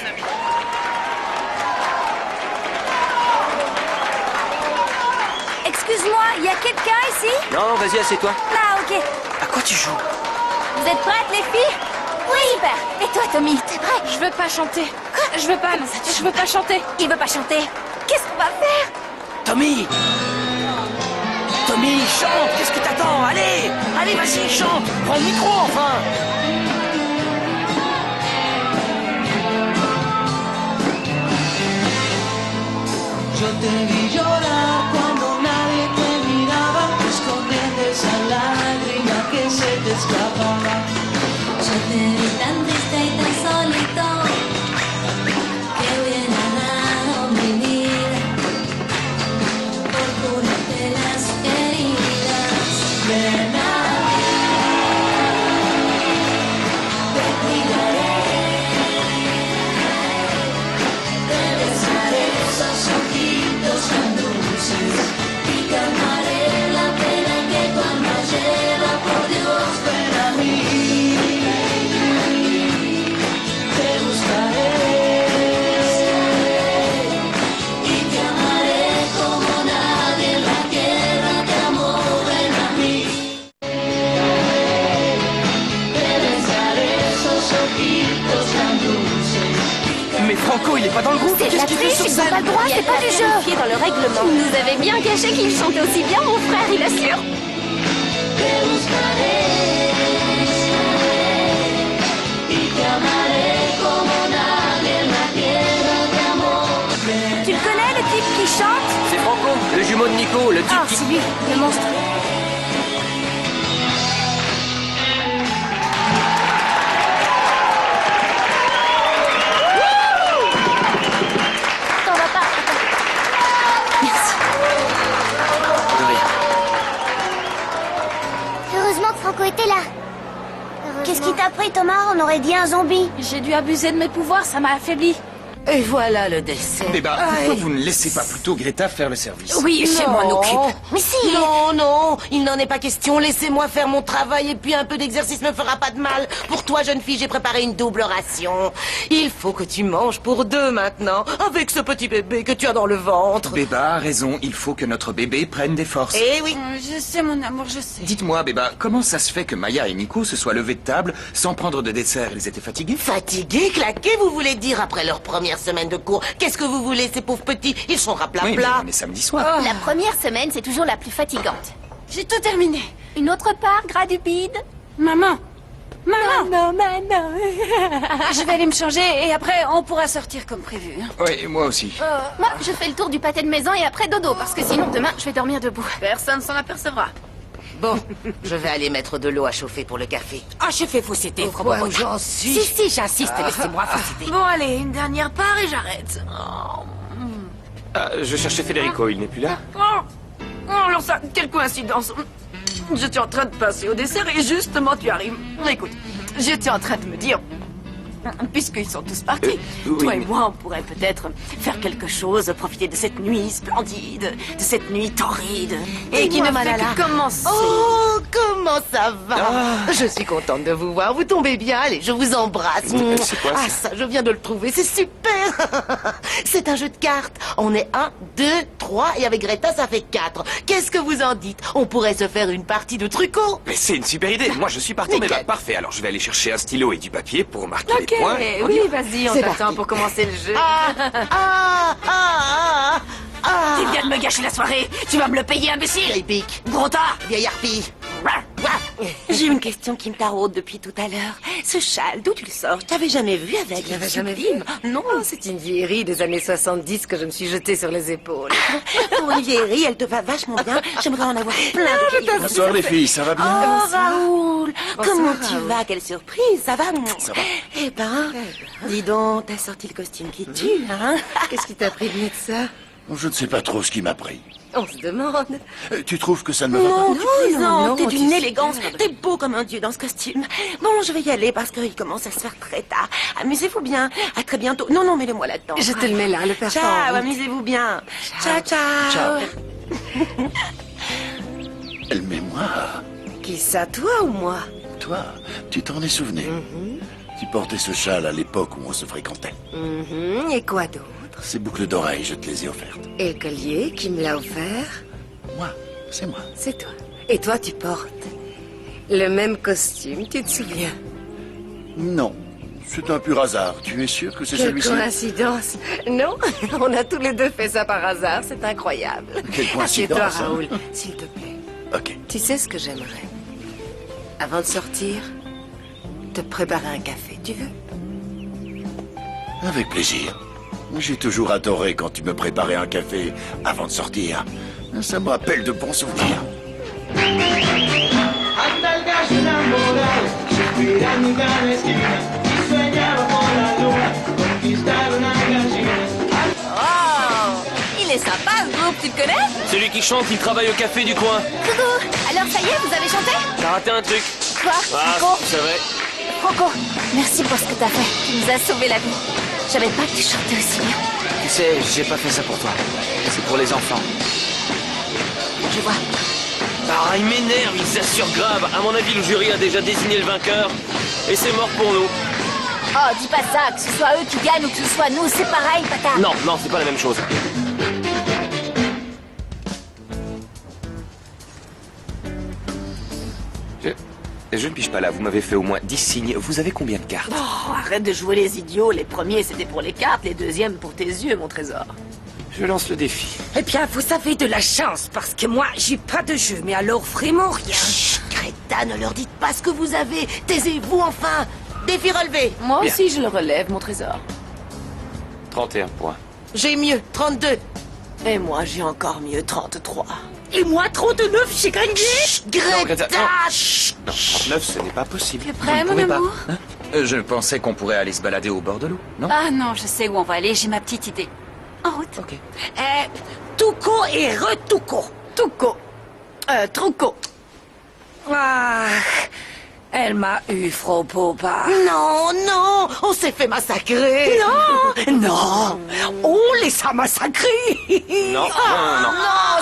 Excuse-moi, il y a quelqu'un ici? Non, vas-y, assieds-toi. Ah, ok. À quoi tu joues? Vous êtes prêtes, les filles? Oui. Super. Et toi, Tommy, t'es prêt? Je veux pas chanter. Quoi? Je veux pas, je veux pas chanter. Il veut pas chanter. Qu'est-ce qu'on va faire? Tommy! Tommy, chante! Qu'est-ce que t'attends? Allez! Allez, vas-y, chante! Prends le micro, enfin! Yo te vi llorar cuando nadie te miraba, escondiendo esa lágrima que se te escapaba. Yo te vi tan triste y tan solito, que hubiera dado mi vida por curarte las heridas. Ven a mí, te cuidaré, te besaré esos ojitos tan dulces y calmaré la pena que tu alma lleva. Por Dios, ven a mí, te buscaré y te amaré como nadie en la tierra te amó. Ven a mí, te besaré esos ojitos tan dulces. Mais Franco, il est pas dans le groupe! C'est de la Qu'est-ce qu'il fait triche, sur ils n'ont scène? pas le droit, c'est pas du jeu. Dans le règlement. Il nous avait bien caché qu'il chantait aussi bien, mon frère, il assure. Te buscaré y te amaré como nadie en la tierra te amó. Tu le connais, le type qui chante? C'est Franco, le jumeau de Nico, le type Ah, qui... c'est lui, le monstre. T'en vas pas. Merci. De rien. Heureusement que Franco était là. Qu'est-ce qui t'a pris, Thomas? On aurait dit un zombie. J'ai dû abuser de mes pouvoirs, ça m'a affaibli. Et voilà le dessert. Béba, pourquoi vous ne laissez pas plutôt Greta faire le service? Oui, je m'en occupe. Mais si. Non, non, il n'en est pas question. Laissez-moi faire mon travail et puis un peu d'exercice me fera pas de mal. Pour toi, jeune fille, j'ai préparé une double ration. Il faut que tu manges pour deux maintenant, avec ce petit bébé que tu as dans le ventre. Béba a raison, il faut que notre bébé prenne des forces. Eh oui. Je sais, mon amour, je sais. Dites-moi, Béba, comment ça se fait que Maya et Nico se soient levés de table sans prendre de dessert? Ils étaient fatigués? Fatigués, claqués, vous voulez dire, après leur première semaine de cours? Qu'est-ce que vous voulez, ces pauvres petits? Ils sont raplapla. Oui, mais on est samedi soir. La première semaine, c'est toujours la plus fatigante. J'ai tout terminé. Une autre part, gradupide? Maman. Maman, maman. Je vais aller me changer et après, on pourra sortir comme prévu. Oui, moi aussi. Moi, je fais le tour du pâté de maison et après dodo, parce que sinon, demain, je vais dormir debout. Personne s'en apercevra. Bon, je vais aller mettre de l'eau à chauffer pour le café. Ah, je fais vous citer, Pourquoi Frau Bock. j'en suis? Si, j'insiste, laissez-moi vous citer. Bon, allez, une dernière part et j'arrête. Je cherchais Federico, il n'est plus là? Alors ça, quelle coïncidence. J'étais en train de passer au dessert et justement tu arrives. Écoute, j'étais en train de me dire, puisqu'ils sont tous partis, oui, toi et mais- moi, on pourrait peut-être faire quelque chose, profiter de cette nuit splendide, de cette nuit torride, et qui ne fait que commencer. Oh, comment ça va? Je suis contente de vous voir. Vous tombez bien. Allez, je vous embrasse. C'est quoi, Ah, ça? ça, je viens de le trouver. C'est super. C'est un jeu de cartes. On est 1, 2, 3 et avec Greta, ça fait 4. Qu'est-ce que vous en dites? On pourrait se faire une partie de truco. Mais c'est une super idée. Moi, je suis partant. Mais bah, parfait. Alors, je vais aller chercher un stylo et du papier pour marquer Ok, les points. On y oui, va. vas-y, on C'est t'attend parti. pour commencer le jeu. Tu viens de me gâcher la soirée. Tu vas me le payer, imbécile. Vieille pique. Gros tas. Vieille harpie. J'ai une question qui me taraude depuis tout à l'heure. Ce châle, d'où tu le sors? Je t'avais jamais vu avec. Tu l'avais jamais vu? Non. Oh, c'est une vieillerie des années 70 que je me suis jetée sur les épaules. Pour une vieillerie, elle te va vachement bien. J'aimerais en avoir plein de cailloux. Bonsoir les filles, ça va bien? Oh, Raoul, comment tu Raoul. vas? Quelle surprise, ça va? Ça va. Eh ben, dis donc, t'as sorti le costume qui tue, hein? Qu'est-ce qui t'a prévenu de ça? Je ne sais pas trop ce qui m'a pris. On se demande. Tu trouves que ça ne me va pas? Non, tu plaisantes, non, t'es tu d'une sais. élégance, t'es beau comme un dieu dans ce costume. Bon, je vais y aller parce qu'il commence à se faire très tard. Amusez-vous bien, à très bientôt. Non, non, mets-le-moi là-dedans. Je te le mets là, le père Ciao, Pan. amusez-vous bien. Ciao, ciao. Elle moi. Qui ça, toi ou moi? Toi, tu t'en es souvenu. Tu portais ce châle à l'époque où on se fréquentait. Et quoi d'autre? Ces boucles d'oreilles, je te les ai offertes. Et le collier, qui me l'a offert? Moi, c'est moi. C'est toi. Et toi, tu portes le même costume, tu te souviens? Non, c'est un pur hasard. Tu es sûr que c'est Quelle celui-ci? coïncidence. Non, on a tous les deux fait ça par hasard, c'est incroyable. Quelle coïncidence, Assieds-toi, hein. Raoul, s'il te plaît. Ok. Tu sais ce que j'aimerais? Avant de sortir, te préparer un café, tu veux? Avec plaisir. J'ai toujours adoré quand tu me préparais un café avant de sortir. Ça me rappelle de bons souvenirs. Anda el gallo enamorado, suspira en cada esquina y soñaba con la luna, conquistar una gallina. Oh, il est sympa ce groupe, tu le connais? Celui qui chante, il travaille au café du coin. Coucou. Alors, ça y est, vous avez chanté? T'as raté un truc. Quoi? Ah, Nico? c'est vrai. Franco, merci pour ce que t'as fait. Tu nous as sauvé la vie. Je savais pas que tu chantais aussi bien. Tu sais, j'ai pas fait ça pour toi. C'est pour les enfants. Je vois. Ah, il m'énerve, il s'assure grave. À mon avis, le jury a déjà désigné le vainqueur. Et c'est mort pour nous. Oh, dis pas ça, que ce soit eux qui gagnent ou que ce soit nous, c'est pareil, pata. Non, non, c'est pas la même chose. Je ne pige pas là, vous m'avez fait au moins 10 signes. Vous avez combien de cartes? Oh, arrête de jouer les idiots. Les premiers, c'était pour les cartes, les deuxièmes pour tes yeux, mon trésor. Je lance le défi. Eh bien, vous avez de la chance, parce que moi, j'ai pas de jeu, mais alors vraiment rien. Greta, ne leur dites pas ce que vous avez. Taisez-vous enfin. Défi relevé. Moi Bien. aussi, je le relève, mon trésor. 31 points. J'ai mieux, 32. Et moi, j'ai encore mieux, 33. Et moi, 39, j'ai gagné. Non, Greta, Greta, non. chut. Non, 39, ce n'est pas possible. T'es prêt, Vous mon ne pouvez pas, amour? hein? Je pensais qu'on pourrait aller se balader au bord de l'eau, non? Ah non, je sais où on va aller, j'ai ma petite idée. En route. Ok. Tuco et retuco. Tuco. Truco. Ah, Elle m'a eu, Frau Popa. Non, non, on s'est fait massacrer. Non, non, on les a massacrés. Non, Non,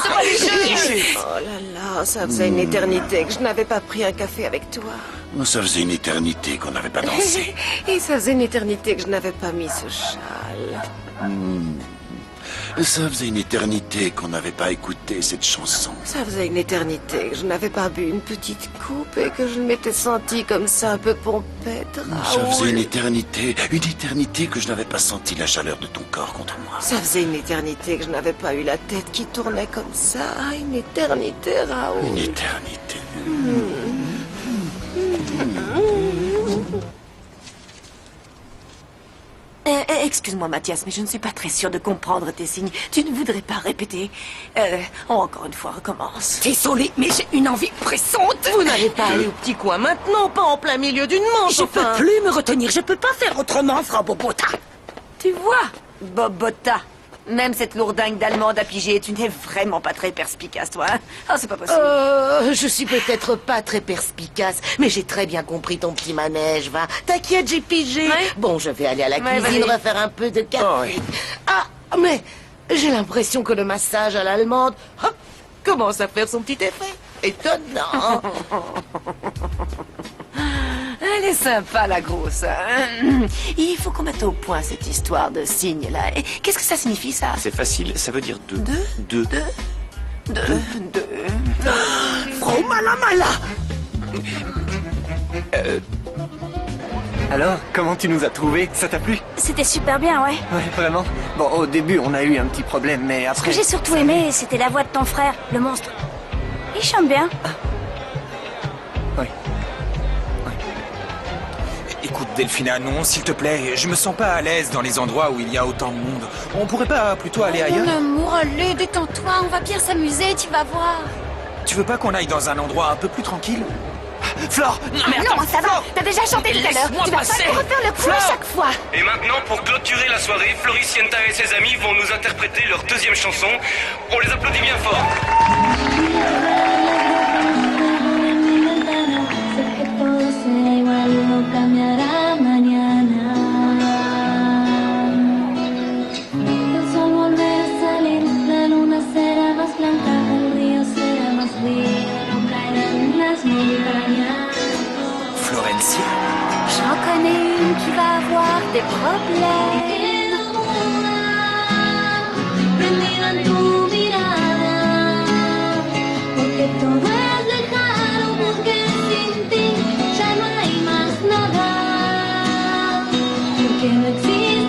c'est pas les jeux. Oh là là, ça faisait une éternité que je n'avais pas pris un café avec toi. Ça faisait une éternité qu'on n'avait pas dansé. Et ça faisait une éternité que je n'avais pas mis ce châle. Ça faisait une éternité qu'on n'avait pas écouté cette chanson. Ça faisait une éternité que je n'avais pas bu une petite coupe et que je m'étais sentie comme ça un peu pompette. Ça faisait une éternité que je n'avais pas senti la chaleur de ton corps contre moi. Ça faisait une éternité que je n'avais pas eu la tête qui tournait comme ça. Une éternité, Raoul. Une éternité. Excuse-moi, Mathias, mais je ne suis pas très sûre de comprendre tes signes. Tu ne voudrais pas répéter encore une fois, recommence. Désolée, mais j'ai une envie pressante. Vous n'allez pas aller au petit coin maintenant, pas en plein milieu d'une manche. Je peux plus me retenir, je peux pas faire autrement, Frau Bobota. Tu vois, Bobota, même cette lourdingue d'allemande à piger, tu n'es vraiment pas très perspicace, toi. Hein? Oh, c'est pas possible. Je suis peut-être pas très perspicace, mais j'ai très bien compris ton petit manège, va. T'inquiète, j'ai pigé. Ouais. Bon, je vais aller à la cuisine vas-y. refaire un peu de café. Oh, oui. Ah, mais j'ai l'impression que le massage à l'allemande hop, commence à faire son petit effet. Étonnant. Elle est sympa, la grosse. Hein? Il faut qu'on mette au point cette histoire de signe-là. Et qu'est-ce que ça signifie, ça? C'est facile, ça veut dire deux. Deux. Frau Malamala. Alors, comment tu nous as trouvés? Ça t'a plu? C'était super bien, ouais. Ouais, vraiment. Bon, au début, on a eu un petit problème, mais Ce que après... j'ai surtout aimé, c'était la voix de ton frère, le monstre. Il chante bien. Oui. Écoute, Delphina, non, s'il te plaît, je me sens pas à l'aise dans les endroits où il y a autant de monde. On pourrait pas plutôt aller ailleurs? Mon amour, allez, détends-toi, on va bien s'amuser, tu vas voir. Tu veux pas qu'on aille dans un endroit un peu plus tranquille? Flore! Non, mais Non, ça va, t'as déjà chanté tout à l'heure. Laisse-moi Tu vas passer. pas me refaire le coup à chaque fois. Et maintenant, pour clôturer la soirée, Floricienta et ses amis vont nous interpréter leur deuxième chanson. On les applaudit bien fort. Sé que todo será igual, no cambiará mañana. El sol volverá a salir, la luna será más blanca, el río será más frío, no caerán las montañas. Florencia? J'en connais une qui va avoir des problèmes. Prendida en tu mirada, porque todo es lejano, porque sin ti ya no hay más nada, porque no existe